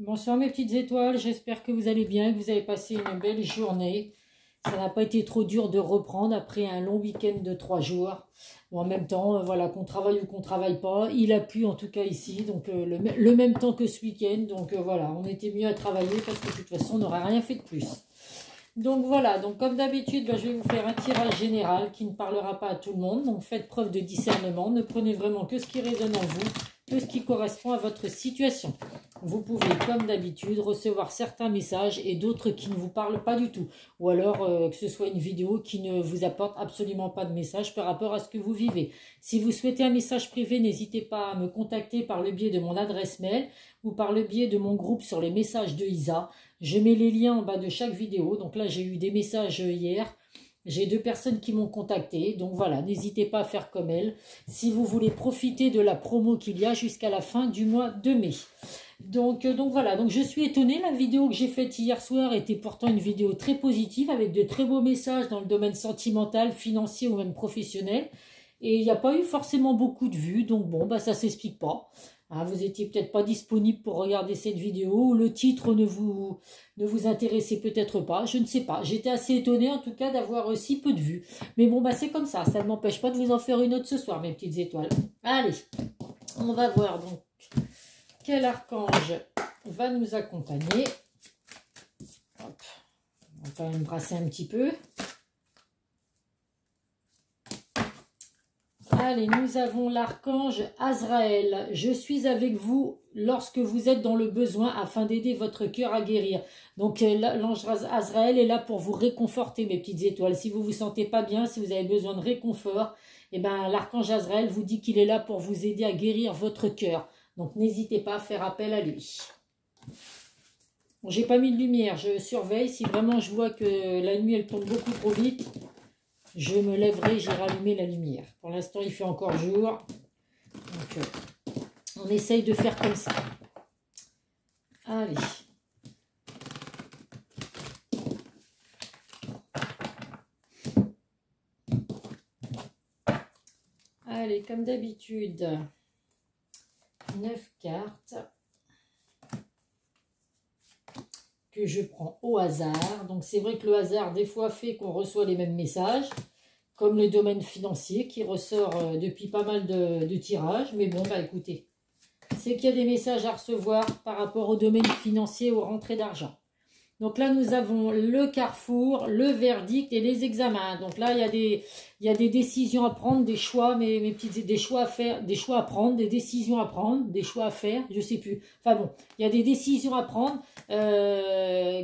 Bonsoir mes petites étoiles, j'espère que vous allez bien, que vous avez passé une belle journée. Ça n'a pas été trop dur de reprendre après un long week-end de 3 jours. Bon, en même temps, voilà, qu'on travaille ou qu'on travaille pas, il a plu en tout cas ici, donc le même temps que ce week-end. Donc voilà, on était mieux à travailler parce que de toute façon, on n'aurait rien fait de plus. Donc voilà, donc comme d'habitude, je vais vous faire un tirage général qui ne parlera pas à tout le monde. Donc faites preuve de discernement, ne prenez vraiment que ce qui résonne en vous, que ce qui correspond à votre situation. Vous pouvez, comme d'habitude, recevoir certains messages et d'autres qui ne vous parlent pas du tout. Ou alors que ce soit une vidéo qui ne vous apporte absolument pas de message par rapport à ce que vous vivez. Si vous souhaitez un message privé, n'hésitez pas à me contacter par le biais de mon adresse mail ou par le biais de mon groupe sur les messages de Isa. Je mets les liens en bas de chaque vidéo. Donc là, j'ai eu des messages hier. J'ai 2 personnes qui m'ont contacté, donc voilà, n'hésitez pas à faire comme elles, si vous voulez profiter de la promo qu'il y a jusqu'à la fin du mois de mai. Donc voilà, donc je suis étonnée, la vidéo que j'ai faite hier soir était pourtant une vidéo très positive, avec de très beaux messages dans le domaine sentimental, financier ou même professionnel, et il n'y a pas eu forcément beaucoup de vues, donc bon, ça s'explique pas. Hein, vous étiez peut-être pas disponible pour regarder cette vidéo, ou le titre ne vous intéressait peut-être pas, je ne sais pas. J'étais assez étonnée en tout cas d'avoir si peu de vues. Mais bon, c'est comme ça ne m'empêche pas de vous en faire une autre ce soir, mes petites étoiles. Allez, on va voir donc quel archange va nous accompagner. Hop, on va quand même brasser un petit peu. Allez, nous avons l'archange Azraël. Je suis avec vous lorsque vous êtes dans le besoin afin d'aider votre cœur à guérir. Donc l'ange Azraël est là pour vous réconforter, mes petites étoiles. Si vous ne vous sentez pas bien, si vous avez besoin de réconfort, l'archange Azraël vous dit qu'il est là pour vous aider à guérir votre cœur. Donc n'hésitez pas à faire appel à lui. Bon, j'ai pas mis de lumière, je surveille. Si vraiment je vois que la nuit elle tombe beaucoup trop vite, je me lèverai, j'irai allumer la lumière. Pour l'instant, il fait encore jour. Donc, on essaye de faire comme ça. Allez. Allez, comme d'habitude, 9 cartes que je prends au hasard. Donc c'est vrai que le hasard des fois fait qu'on reçoit les mêmes messages, comme le domaine financier qui ressort depuis pas mal de tirages. Mais bon, écoutez, c'est qu'il y a des messages à recevoir par rapport au domaine financier, aux rentrées d'argent. Donc là, nous avons le carrefour, le verdict et les examens. Donc là, il y a des décisions à prendre, des choix, des choix à faire, des choix à prendre, des décisions à prendre, des choix à faire, je sais plus. Enfin bon, il y a des décisions à prendre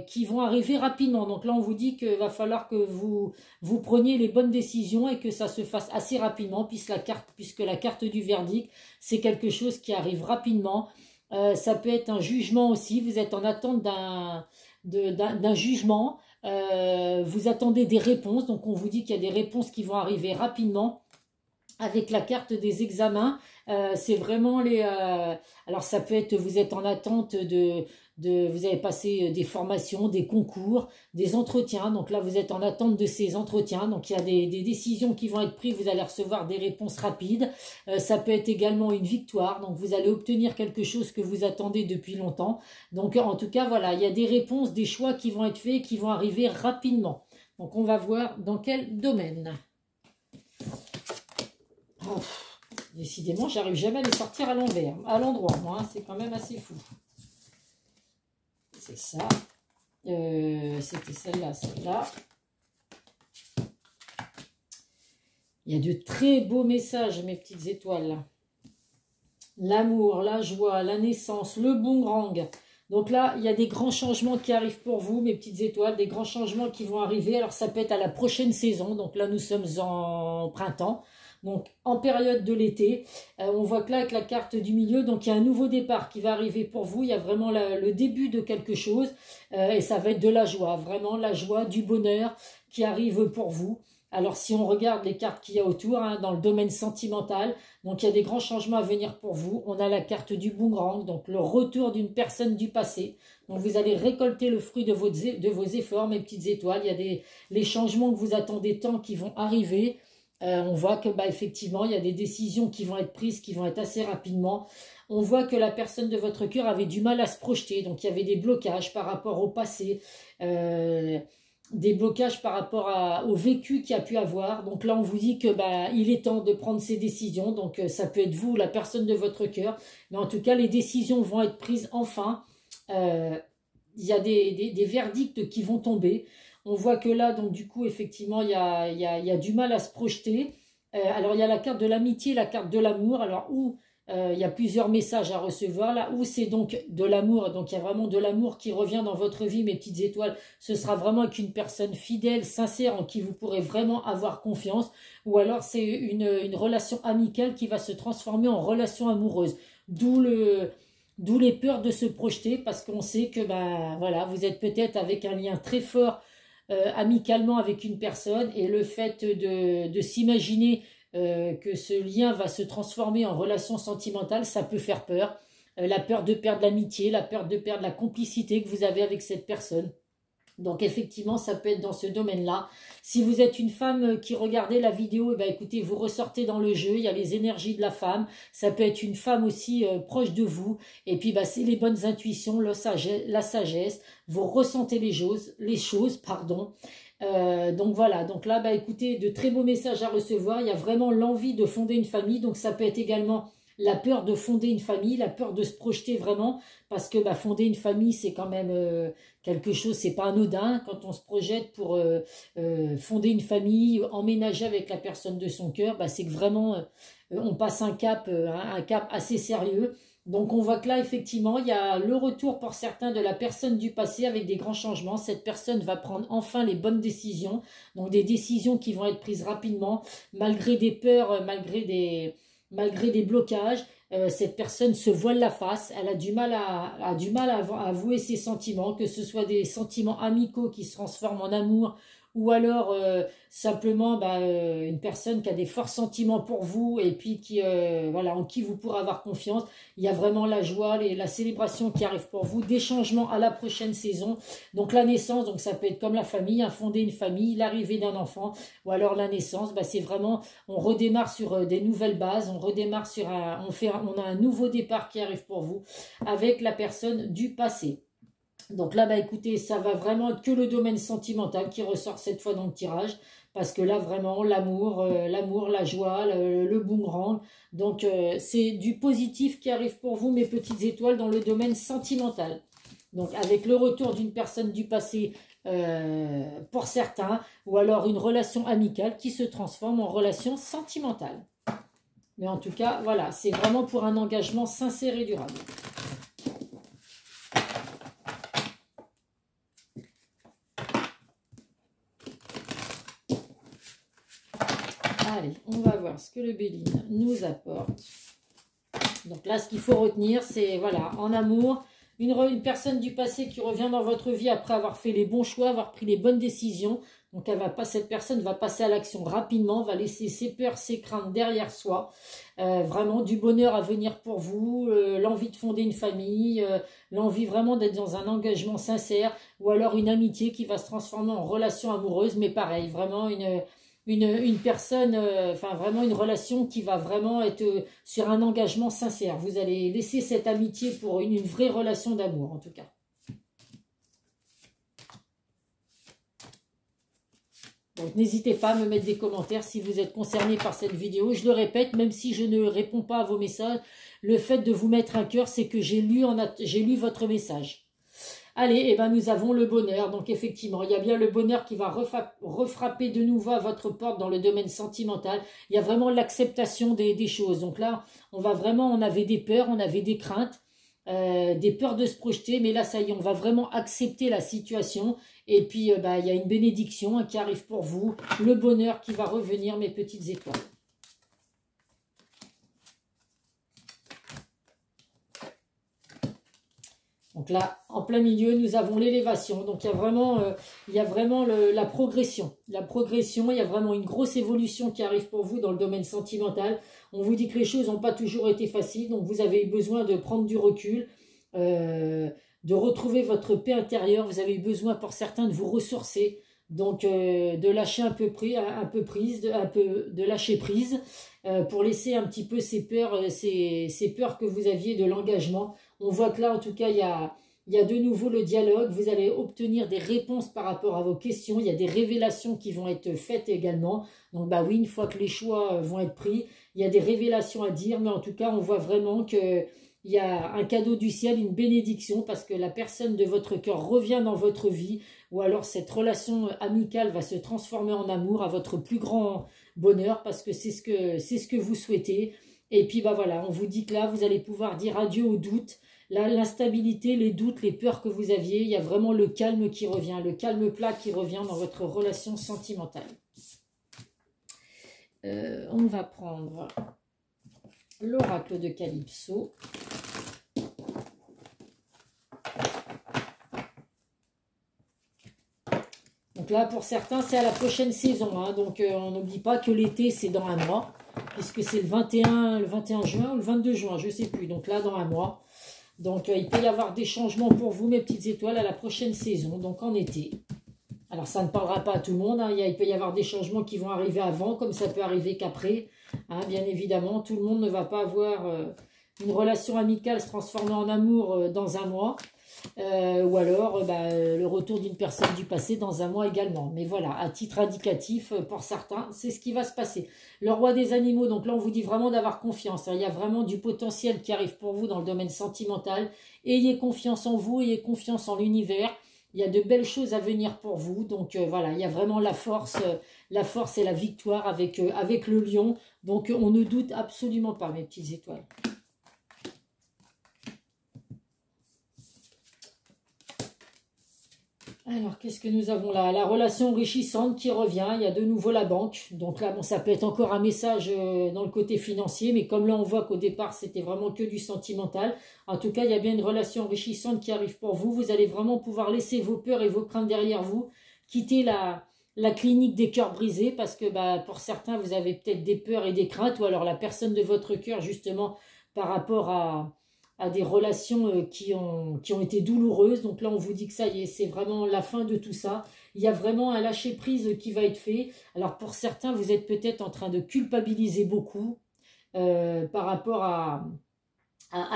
qui vont arriver rapidement. Donc là, on vous dit qu'il va falloir que vous preniez les bonnes décisions et que ça se fasse assez rapidement, puisque la carte du verdict, c'est quelque chose qui arrive rapidement. Ça peut être un jugement aussi, vous êtes en attente d'un jugement, vous attendez des réponses, donc on vous dit qu'il y a des réponses qui vont arriver rapidement. Avec la carte des examens, c'est vraiment alors ça peut être, vous êtes en attente vous avez passé des formations, des concours, des entretiens, donc là vous êtes en attente de ces entretiens, donc il y a des décisions qui vont être prises, vous allez recevoir des réponses rapides. Ça peut être également une victoire, donc vous allez obtenir quelque chose que vous attendez depuis longtemps. Donc en tout cas voilà, il y a des réponses, des choix qui vont être faits, qui vont arriver rapidement. Donc on va voir dans quel domaine. Oh, décidément, j'arrive jamais à les sortir à l'endroit, moi, c'est quand même assez fou. C'est ça. C'était celle-là, celle-là. Il y a de très beaux messages, mes petites étoiles. L'amour, la joie, la naissance, le boomerang. Donc là, il y a des grands changements qui arrivent pour vous, mes petites étoiles, des grands changements qui vont arriver. Alors ça peut être à la prochaine saison, donc là nous sommes en printemps. Donc en période de l'été, on voit que là avec la carte du milieu, donc il y a un nouveau départ qui va arriver pour vous, il y a vraiment le début de quelque chose et ça va être de la joie, vraiment la joie, du bonheur qui arrive pour vous. Alors si on regarde les cartes qu'il y a autour, dans le domaine sentimental, donc il y a des grands changements à venir pour vous. On a la carte du boomerang, donc le retour d'une personne du passé. Donc vous allez récolter le fruit de vos efforts, mes petites étoiles. Il y a les changements que vous attendez tant qui vont arriver. On voit que effectivement, il y a des décisions qui vont être prises, qui vont être assez rapidement. On voit que la personne de votre cœur avait du mal à se projeter, donc il y avait des blocages par rapport au passé, des blocages par rapport au vécu qu'il y a pu avoir. Donc là, on vous dit que il est temps de prendre ses décisions. Donc ça peut être vous, la personne de votre cœur. Mais en tout cas, les décisions vont être prises enfin. Il y a des verdicts qui vont tomber. On voit que là, donc du coup, effectivement, il y a du mal à se projeter. Alors, il y a la carte de l'amitié, la carte de l'amour. Alors, où il y a plusieurs messages à recevoir. Là où c'est donc de l'amour, donc il y a vraiment de l'amour qui revient dans votre vie, mes petites étoiles. Ce sera vraiment avec une personne fidèle, sincère, en qui vous pourrez vraiment avoir confiance. Ou alors c'est une relation amicale qui va se transformer en relation amoureuse. D'où les peurs de se projeter, parce qu'on sait que voilà, vous êtes peut-être avec un lien très fort amicalement avec une personne, et le fait de s'imaginer que ce lien va se transformer en relation sentimentale, ça peut faire peur. La peur de perdre l'amitié, la peur de perdre la complicité que vous avez avec cette personne. Donc effectivement, ça peut être dans ce domaine-là. Si vous êtes une femme qui regardait la vidéo, écoutez, vous ressortez dans le jeu, il y a les énergies de la femme. Ça peut être une femme aussi proche de vous. Et puis c'est les bonnes intuitions, la sagesse. Vous ressentez les choses, pardon. Donc voilà, donc là, écoutez, de très beaux messages à recevoir. Il y a vraiment l'envie de fonder une famille. Donc ça peut être également la peur de fonder une famille, la peur de se projeter vraiment, parce que fonder une famille, c'est quand même quelque chose, c'est pas anodin. Quand on se projette pour fonder une famille, emménager avec la personne de son cœur, c'est que vraiment on passe un cap assez sérieux. Donc on voit que là, effectivement, il y a le retour pour certains de la personne du passé avec des grands changements. Cette personne va prendre enfin les bonnes décisions, donc des décisions qui vont être prises rapidement, malgré des peurs, malgré des blocages. Cette personne se voile la face, elle a du mal à avouer ses sentiments, que ce soit des sentiments amicaux qui se transforment en amour, ou alors simplement une personne qui a des forts sentiments pour vous, et puis qui voilà, en qui vous pourrez avoir confiance. Il y a vraiment la joie, la célébration qui arrive pour vous, des changements à la prochaine saison. Donc la naissance, donc ça peut être comme la famille, fonder une famille, l'arrivée d'un enfant, ou alors la naissance, c'est vraiment, on redémarre sur des nouvelles bases, on redémarre sur on a un nouveau départ qui arrive pour vous avec la personne du passé. Donc là, écoutez, ça va vraiment être que le domaine sentimental qui ressort cette fois dans le tirage, parce que là, vraiment, l'amour, la joie, le boomerang. Donc, c'est du positif qui arrive pour vous, mes petites étoiles, dans le domaine sentimental. Donc, avec le retour d'une personne du passé pour certains, ou alors une relation amicale qui se transforme en relation sentimentale. Mais en tout cas, voilà, c'est vraiment pour un engagement sincère et durable. Allez, on va voir ce que le Béline nous apporte. Donc là, ce qu'il faut retenir, c'est, voilà, en amour, une personne du passé qui revient dans votre vie après avoir fait les bons choix, avoir pris les bonnes décisions. Donc cette personne va passer à l'action rapidement, va laisser ses peurs, ses craintes derrière soi. Vraiment du bonheur à venir pour vous, l'envie de fonder une famille, l'envie vraiment d'être dans un engagement sincère, ou alors une amitié qui va se transformer en relation amoureuse, mais pareil, vraiment une personne, vraiment une relation qui va vraiment être sur un engagement sincère. Vous allez laisser cette amitié pour une vraie relation d'amour, en tout cas. Donc n'hésitez pas à me mettre des commentaires si vous êtes concerné par cette vidéo. Je le répète, même si je ne réponds pas à vos messages, le fait de vous mettre un cœur, c'est que j'ai lu votre message. Allez, nous avons le bonheur. Donc effectivement, il y a bien le bonheur qui va refrapper de nouveau à votre porte dans le domaine sentimental. Il y a vraiment l'acceptation des choses. Donc là, on avait des peurs, on avait des craintes, des peurs de se projeter. Mais là, ça y est, on va vraiment accepter la situation. Et puis, il y a une bénédiction qui arrive pour vous. Le bonheur qui va revenir, mes petites étoiles. Donc là, en plein milieu, nous avons l'élévation. Donc il y a vraiment la progression. La progression, il y a vraiment une grosse évolution qui arrive pour vous dans le domaine sentimental. On vous dit que les choses n'ont pas toujours été faciles. Donc vous avez besoin de prendre du recul, de retrouver votre paix intérieure. Vous avez besoin pour certains de vous ressourcer. Donc, de lâcher de lâcher prise pour laisser un petit peu ces peurs, ces peurs que vous aviez de l'engagement. On voit que là, en tout cas, il y a de nouveau le dialogue. Vous allez obtenir des réponses par rapport à vos questions. Il y a des révélations qui vont être faites également. Donc, bah oui, une fois que les choix vont être pris, il y a des révélations à dire. Mais en tout cas, on voit vraiment que il y a un cadeau du ciel, une bénédiction, parce que la personne de votre cœur revient dans votre vie, ou alors cette relation amicale va se transformer en amour à votre plus grand bonheur, parce que c'est ce que vous souhaitez. Et puis bah voilà, on vous dit que là, vous allez pouvoir dire adieu aux doutes, l'instabilité, les doutes, les peurs que vous aviez. Il y a vraiment le calme qui revient, le calme plat qui revient dans votre relation sentimentale. On va prendre l'oracle de Calypso. Donc là, pour certains, c'est à la prochaine saison. Hein. Donc, on n'oublie pas que l'été, c'est dans un mois, puisque c'est le 21 juin ou le 22 juin, je ne sais plus. Donc là, dans un mois. Donc, il peut y avoir des changements pour vous, mes petites étoiles, à la prochaine saison, donc en été. Alors, ça ne parlera pas à tout le monde. Hein. Il peut y avoir des changements qui vont arriver avant, comme ça peut arriver qu'après. Hein, bien évidemment, tout le monde ne va pas avoir une relation amicale se transformer en amour dans un mois. Ou alors le retour d'une personne du passé dans un mois également. Mais voilà, à titre indicatif, pour certains, c'est ce qui va se passer. Le roi des animaux, donc là on vous dit vraiment d'avoir confiance. Il y a vraiment du potentiel qui arrive pour vous dans le domaine sentimental. Ayez confiance en vous, ayez confiance en l'univers. Il y a de belles choses à venir pour vous. Donc voilà, il y a vraiment la force et la victoire avec le lion. Donc on ne doute absolument pas, mes petites étoiles. Alors, qu'est-ce que nous avons là? La relation enrichissante qui revient. Il y a de nouveau la banque. Donc là, bon, ça peut être encore un message dans le côté financier. Mais comme là, on voit qu'au départ, c'était vraiment que du sentimental. En tout cas, il y a bien une relation enrichissante qui arrive pour vous. Vous allez vraiment pouvoir laisser vos peurs et vos craintes derrière vous. Quitter la clinique des cœurs brisés. Parce que pour certains, vous avez peut-être des peurs et des craintes. Ou alors la personne de votre cœur, justement, par rapport à des relations qui ont été douloureuses. Donc là, on vous dit que ça y est, c'est vraiment la fin de tout ça. Il y a vraiment un lâcher-prise qui va être fait. Alors pour certains, vous êtes peut-être en train de culpabiliser beaucoup par rapport à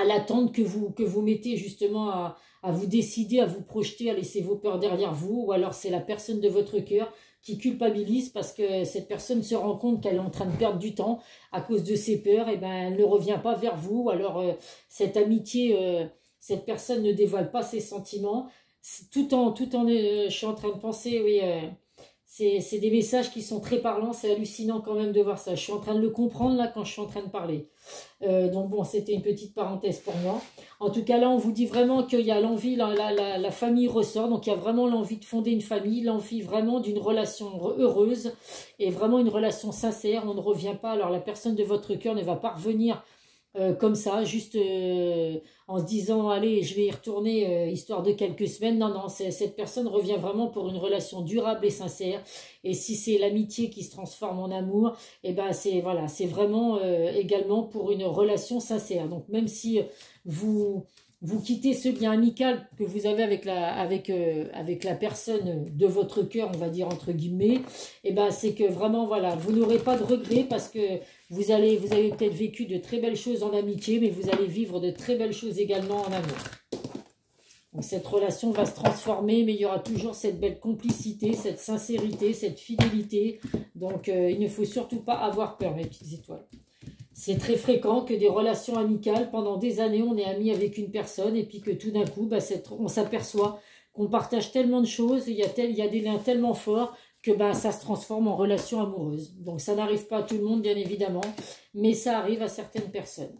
l'attente que vous mettez justement à vous décider, à vous projeter, à laisser vos peurs derrière vous. Ou alors c'est la personne de votre cœur qui culpabilise parce que cette personne se rend compte qu'elle est en train de perdre du temps à cause de ses peurs, et elle ne revient pas vers vous. Ou alors cette amitié, cette personne ne dévoile pas ses sentiments. Je suis en train de penser, oui, c'est des messages qui sont très parlants. C'est hallucinant quand même de voir ça. Je suis en train de le comprendre là quand je suis en train de parler. Donc bon, c'était une petite parenthèse pour moi. En tout cas, là, on vous dit vraiment qu'il y a l'envie, la famille ressort. Donc, il y a vraiment l'envie de fonder une famille, l'envie vraiment d'une relation heureuse et vraiment une relation sincère. On ne revient pas. Alors, la personne de votre cœur ne va pas revenir comme ça, juste en se disant, allez, je vais y retourner histoire de quelques semaines. Non, non, cette personne revient vraiment pour une relation durable et sincère. Et si c'est l'amitié qui se transforme en amour, et c'est voilà, c'est vraiment également pour une relation sincère. Donc même si vous quittez ce lien amical que vous avez avec la personne de votre cœur, on va dire entre guillemets, c'est que vraiment voilà, vous n'aurez pas de regrets parce que vous avez peut-être vécu de très belles choses en amitié, mais vous allez vivre de très belles choses également en amour. Donc cette relation va se transformer, mais il y aura toujours cette belle complicité, cette sincérité, cette fidélité. Donc il ne faut surtout pas avoir peur, mes petites étoiles. C'est très fréquent que des relations amicales, pendant des années, on est amis avec une personne et puis que tout d'un coup, on s'aperçoit qu'on partage tellement de choses, il y a des liens tellement forts que ça se transforme en relation amoureuse. Donc ça n'arrive pas à tout le monde, bien évidemment, mais ça arrive à certaines personnes.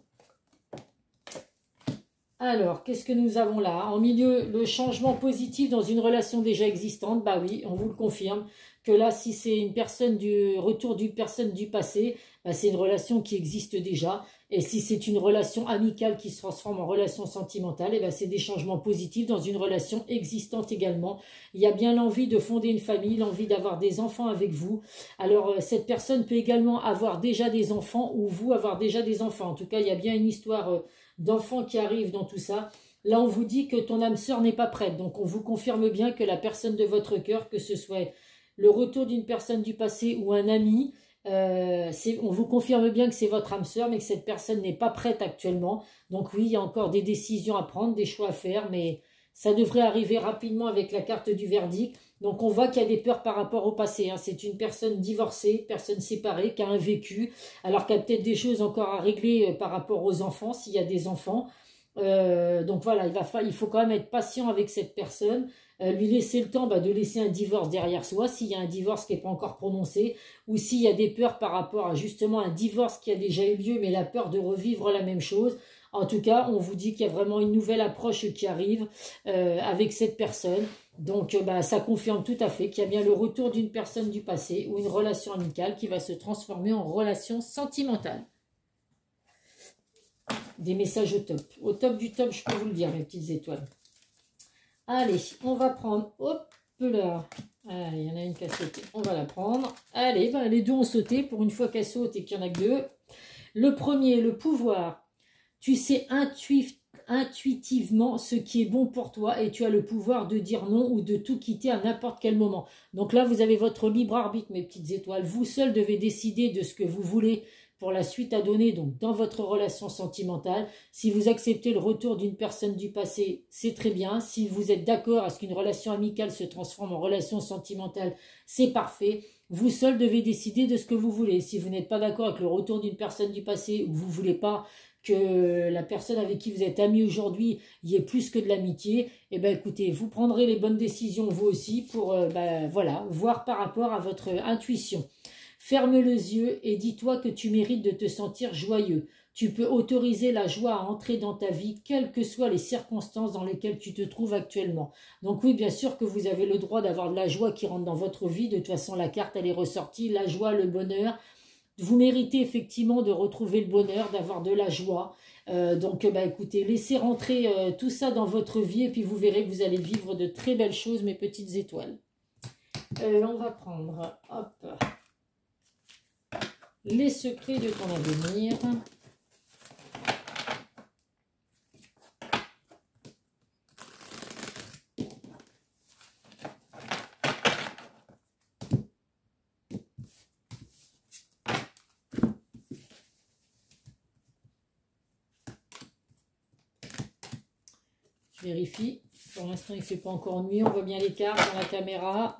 Alors, qu'est-ce que nous avons là? En milieu, le changement positif dans une relation déjà existante. Bah oui, on vous le confirme, que là, si c'est une personne du retour d'une personne du passé, c'est une relation qui existe déjà. Et si c'est une relation amicale qui se transforme en relation sentimentale, c'est des changements positifs dans une relation existante également. Il y a bien l'envie de fonder une famille, l'envie d'avoir des enfants avec vous. Alors, cette personne peut également avoir déjà des enfants ou vous avoir déjà des enfants. En tout cas, il y a bien une histoire d'enfants qui arrivent dans tout ça. Là, on vous dit que ton âme sœur n'est pas prête. Donc, on vous confirme bien que la personne de votre cœur, que ce soit le retour d'une personne du passé ou un ami. On vous confirme bien que c'est votre âme sœur, mais que cette personne n'est pas prête actuellement. Donc oui, il y a encore des décisions à prendre, des choix à faire, mais ça devrait arriver rapidement avec la carte du verdict. Donc on voit qu'il y a des peurs par rapport au passé, hein. C'est une personne divorcée, personne séparée, qui a un vécu, alors qu'il y a peut-être des choses encore à régler par rapport aux enfants, s'il y a des enfants. Donc voilà, il faut quand même être patient avec cette personne, lui laisser le temps de laisser un divorce derrière soi, s'il y a un divorce qui n'est pas encore prononcé, ou s'il y a des peurs par rapport à justement un divorce qui a déjà eu lieu, mais la peur de revivre la même chose. En tout cas, on vous dit qu'il y a vraiment une nouvelle approche qui arrive avec cette personne. Donc ça confirme tout à fait qu'il y a bien le retour d'une personne du passé ou une relation amicale qui va se transformer en relation sentimentale. Des messages au top du top, je peux vous le dire, mes petites étoiles. Allez, on va prendre, hop là, il y en a une qui a sauté, on va la prendre. Allez, les deux ont sauté, pour une fois qu'elles sautent et qu'il y en a que deux. Le premier, le pouvoir. Tu sais intuitivement ce qui est bon pour toi et tu as le pouvoir de dire non ou de tout quitter à n'importe quel moment. Donc là, vous avez votre libre arbitre, mes petites étoiles. Vous seuls devez décider de ce que vous voulez pour la suite à donner, donc dans votre relation sentimentale. Si vous acceptez le retour d'une personne du passé, c'est très bien. Si vous êtes d'accord à ce qu'une relation amicale se transforme en relation sentimentale, c'est parfait. Vous seul devez décider de ce que vous voulez. Si vous n'êtes pas d'accord avec le retour d'une personne du passé ou vous ne voulez pas que la personne avec qui vous êtes amis aujourd'hui y ait plus que de l'amitié, eh bien écoutez, vous prendrez les bonnes décisions vous aussi pour voilà, voir par rapport à votre intuition. Ferme les yeux et dis-toi que tu mérites de te sentir joyeux. Tu peux autoriser la joie à entrer dans ta vie, quelles que soient les circonstances dans lesquelles tu te trouves actuellement. Donc oui, bien sûr que vous avez le droit d'avoir de la joie qui rentre dans votre vie. De toute façon, la carte, elle est ressortie. La joie, le bonheur. Vous méritez effectivement de retrouver le bonheur, d'avoir de la joie. Donc écoutez, laissez rentrer tout ça dans votre vie et puis vous verrez que vous allez vivre de très belles choses, mes petites étoiles. On va prendre, hop, les secrets de ton avenir. Je vérifie. Pour l'instant, il ne fait pas encore nuit. On voit bien les cartes dans la caméra.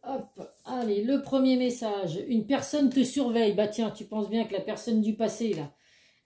Hop, allez, le premier message. Une personne te surveille. Bah tiens, tu penses bien que la personne du passé, là,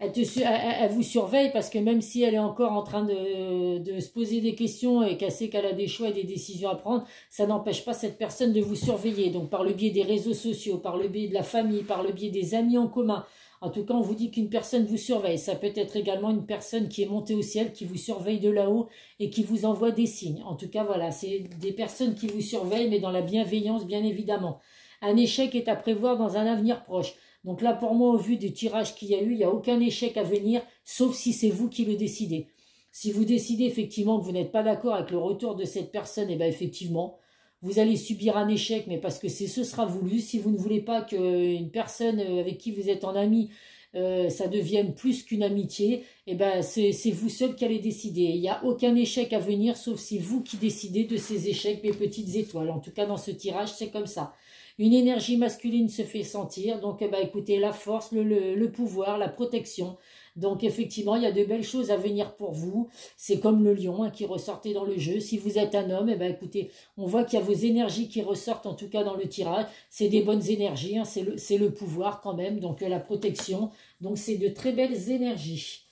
elle vous surveille parce que même si elle est encore en train de se poser des questions et qu'elle sait qu'elle a des choix et des décisions à prendre, ça n'empêche pas cette personne de vous surveiller. Donc par le biais des réseaux sociaux, par le biais de la famille, par le biais des amis en commun. En tout cas, on vous dit qu'une personne vous surveille. Ça peut être également une personne qui est montée au ciel, qui vous surveille de là-haut et qui vous envoie des signes. En tout cas, voilà, c'est des personnes qui vous surveillent, mais dans la bienveillance, bien évidemment. Un échec est à prévoir dans un avenir proche. Donc là, pour moi, au vu du tirage qu'il y a eu, il n'y a aucun échec à venir, sauf si c'est vous qui le décidez. Si vous décidez effectivement que vous n'êtes pas d'accord avec le retour de cette personne, et bien effectivement, vous allez subir un échec, mais parce que ce sera voulu. Si vous ne voulez pas qu'une personne avec qui vous êtes en ami, ça devienne plus qu'une amitié, et ben c'est vous seul qui allez décider. Il n'y a aucun échec à venir, sauf si vous qui décidez de ces échecs, mes petites étoiles. En tout cas, dans ce tirage, c'est comme ça. Une énergie masculine se fait sentir, donc écoutez, la force, le pouvoir, la protection. Donc effectivement, il y a de belles choses à venir pour vous. C'est comme le lion qui ressortait dans le jeu. Si vous êtes un homme, écoutez, on voit qu'il y a vos énergies qui ressortent en tout cas dans le tirage. C'est des bonnes énergies, hein, c'est le pouvoir quand même, donc la protection. Donc c'est de très belles énergies.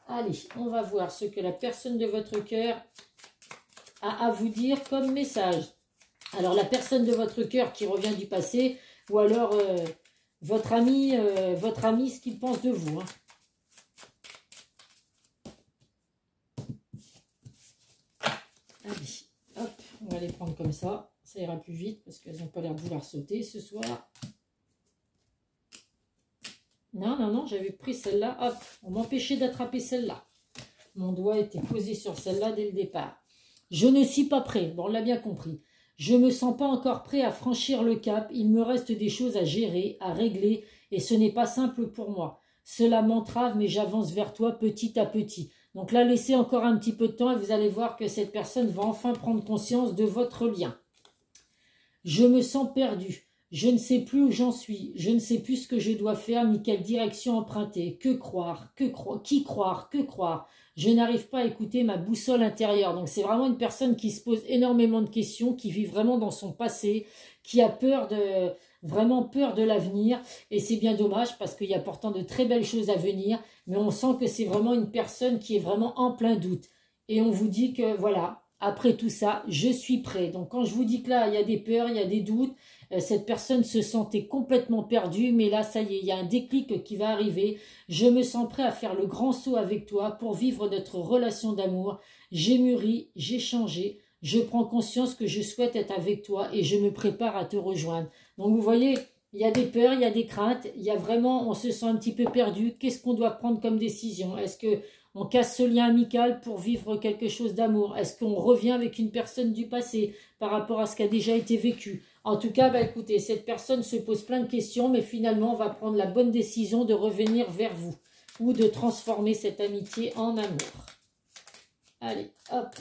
Allez, on va voir ce que la personne de votre cœur a à vous dire comme message. Alors la personne de votre cœur qui revient du passé, ou alors votre ami, ce qu'il pense de vous. Hein. Allez, hop, on va les prendre comme ça. Ça ira plus vite parce qu'elles n'ont pas l'air de vouloir sauter ce soir. Non, non, non, j'avais pris celle-là. Hop, on m'empêchait d'attraper celle-là. Mon doigt était posé sur celle-là dès le départ. Je ne suis pas prêt. Bon, on l'a bien compris. Je ne me sens pas encore prêt à franchir le cap. Il me reste des choses à gérer, à régler, et ce n'est pas simple pour moi. Cela m'entrave, mais j'avance vers toi petit à petit. Donc là, laissez encore un petit peu de temps et vous allez voir que cette personne va enfin prendre conscience de votre lien. Je me sens perdu. Je ne sais plus où j'en suis. Je ne sais plus ce que je dois faire ni quelle direction emprunter. Que croire? Qui croire? Que croire? Je n'arrive pas à écouter ma boussole intérieure. Donc c'est vraiment une personne qui se pose énormément de questions, qui vit vraiment dans son passé, qui a vraiment peur de l'avenir. Et c'est bien dommage parce qu'il y a pourtant de très belles choses à venir. Mais on sent que c'est vraiment une personne qui est vraiment en plein doute. Et on vous dit que voilà, après tout ça, je suis prêt. Donc quand je vous dis que là, il y a des peurs, il y a des doutes, cette personne se sentait complètement perdue, mais là, ça y est, il y a un déclic qui va arriver. Je me sens prêt à faire le grand saut avec toi pour vivre notre relation d'amour. J'ai mûri, j'ai changé. Je prends conscience que je souhaite être avec toi et je me prépare à te rejoindre. Donc vous voyez, il y a des peurs, il y a des craintes, il y a vraiment, on se sent un petit peu perdu. Qu'est-ce qu'on doit prendre comme décision? Est-ce que on casse ce lien amical pour vivre quelque chose d'amour? Est-ce qu'on revient avec une personne du passé par rapport à ce qui a déjà été vécu? En tout cas, écoutez, cette personne se pose plein de questions, mais finalement, on va prendre la bonne décision de revenir vers vous ou de transformer cette amitié en amour. Allez, hop.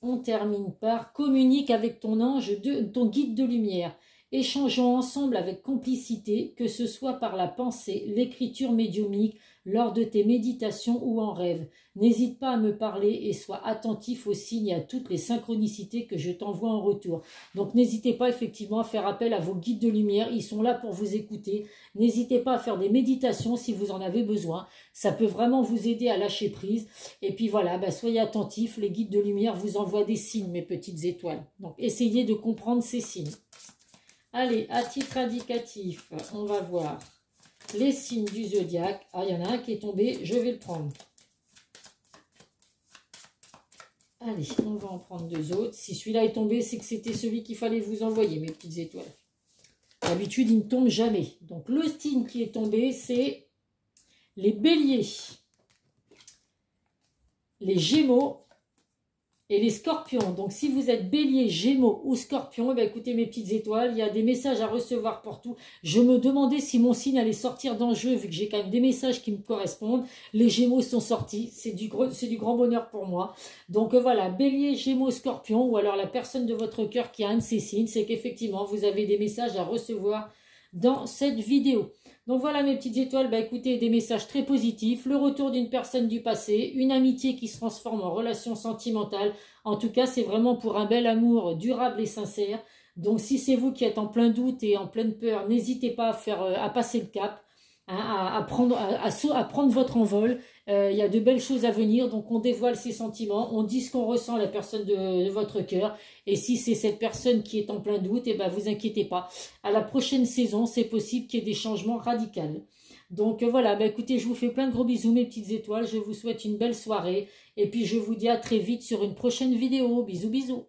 On termine par communique avec ton ange, ton guide de lumière. Échangeons ensemble avec complicité, que ce soit par la pensée, l'écriture médiumique, lors de tes méditations ou en rêve. N'hésite pas à me parler et sois attentif aux signes et à toutes les synchronicités que je t'envoie en retour. Donc n'hésitez pas effectivement à faire appel à vos guides de lumière, ils sont là pour vous écouter. N'hésitez pas à faire des méditations si vous en avez besoin, ça peut vraiment vous aider à lâcher prise. Et puis voilà, soyez attentifs, les guides de lumière vous envoient des signes, mes petites étoiles. Donc essayez de comprendre ces signes. Allez, à titre indicatif, on va voir les signes du zodiaque. Ah, il y en a un qui est tombé, je vais le prendre. Allez, on va en prendre deux autres. Si celui-là est tombé, c'est que c'était celui qu'il fallait vous envoyer, mes petites étoiles. D'habitude, il ne tombe jamais. Donc, le signe qui est tombé, c'est les béliers, les gémeaux et les scorpions. Donc, si vous êtes bélier, gémeaux ou scorpion, écoutez mes petites étoiles, il y a des messages à recevoir pour tout. Je me demandais si mon signe allait sortir dans le jeu, vu que j'ai quand même des messages qui me correspondent. Les gémeaux sont sortis, c'est du grand bonheur pour moi. Donc voilà, bélier, gémeaux, scorpion, ou alors la personne de votre cœur qui a un de ces signes, c'est qu'effectivement, vous avez des messages à recevoir dans cette vidéo. Donc voilà mes petites étoiles, écoutez, des messages très positifs, le retour d'une personne du passé, une amitié qui se transforme en relation sentimentale. En tout cas, c'est vraiment pour un bel amour durable et sincère. Donc si c'est vous qui êtes en plein doute et en pleine peur, n'hésitez pas à passer le cap, hein, à prendre votre envol. Il y a de belles choses à venir, donc on dévoile ses sentiments, on dit ce qu'on ressent à la personne de votre cœur. Et si c'est cette personne qui est en plein doute, vous inquiétez pas. À la prochaine saison, c'est possible qu'il y ait des changements radicaux. Donc voilà, écoutez, je vous fais plein de gros bisous mes petites étoiles, je vous souhaite une belle soirée. Et puis je vous dis à très vite sur une prochaine vidéo. Bisous, bisous.